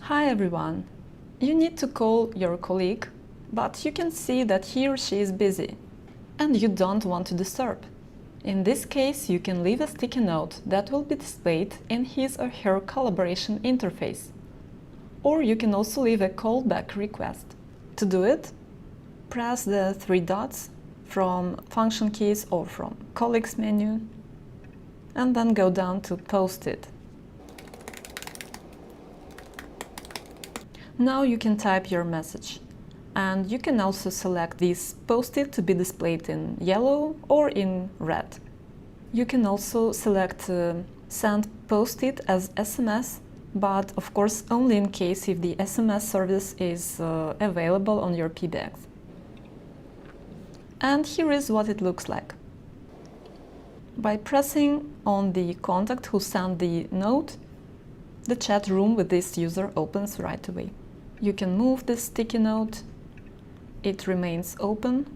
Hi everyone! You need to call your colleague, but you can see that he or she is busy and you don't want to disturb. In this case, you can leave a sticky note that will be displayed in his or her collaboration interface. Or you can also leave a callback request. To do it, press the three dots from function keys or from colleagues menu and then go down to Post-it. Now you can type your message, and you can also select this Post-it to be displayed in yellow or in red. You can also select Send Post-it as SMS, but of course only in case if the SMS service is available on your PBX. And here is what it looks like. By pressing on the contact who sent the note, the chat room with this user opens right away. You can move this sticky note, it remains open.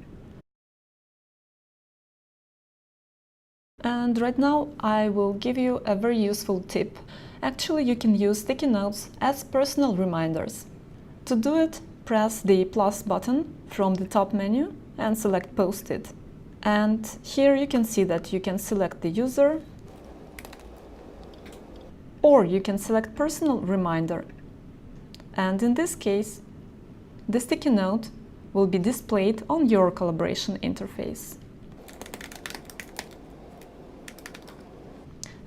And right now I will give you a very useful tip. Actually, you can use sticky notes as personal reminders. To do it, press the plus button from the top menu and select Post-it. And here you can see that you can select the user, or you can select personal reminder. And in this case, the sticky note will be displayed on your collaboration interface.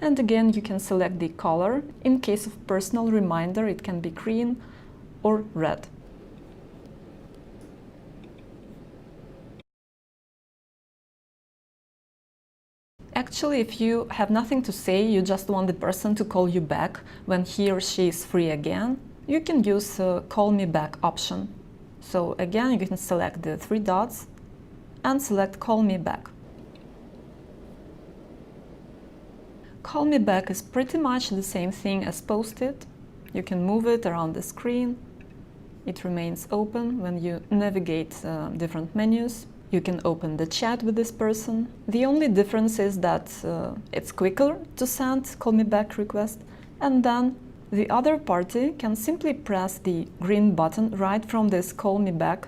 And again, you can select the color. In case of personal reminder, it can be green or red. Actually, if you have nothing to say, you just want the person to call you back when he or she is free again, you can use the Call Me Back option. So again, you can select the three dots and select Call Me Back. Call Me Back is pretty much the same thing as Post-it. You can move it around the screen. It remains open when you navigate different menus. You can open the chat with this person. The only difference is that it's quicker to send Call Me Back request, and then the other party can simply press the green button right from this Call Me Back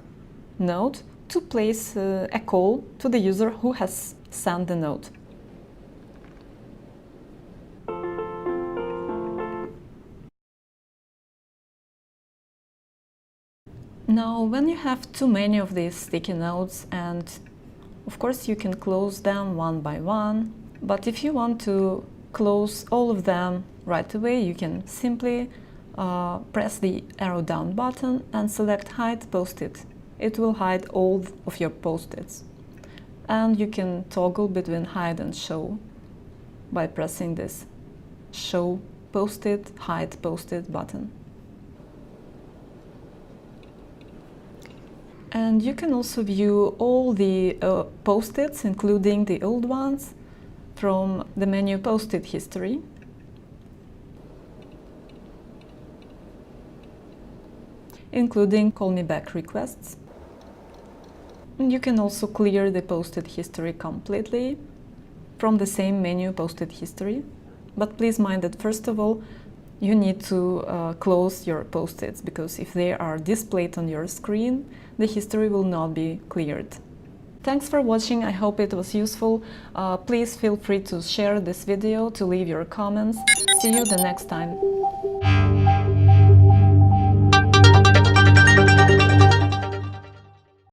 note to place a call to the user who has sent the note. Now, when you have too many of these sticky notes, and of course you can close them one by one, but if you want to close all of them right away, you can simply press the arrow down button and select Hide Post-it. It will hide all of your Post-its. And you can toggle between Hide and Show by pressing this Show Post-it, Hide Post-it button. And you can also view all the Post-its, including the old ones, from the menu Post-it History. Including Call Me Back requests. And you can also clear the Post-it history completely from the same menu Post-it History. But please mind that first of all, you need to close your Post-its, because if they are displayed on your screen, the history will not be cleared. Thanks for watching, I hope it was useful. Please feel free to share this video, to leave your comments. See you the next time.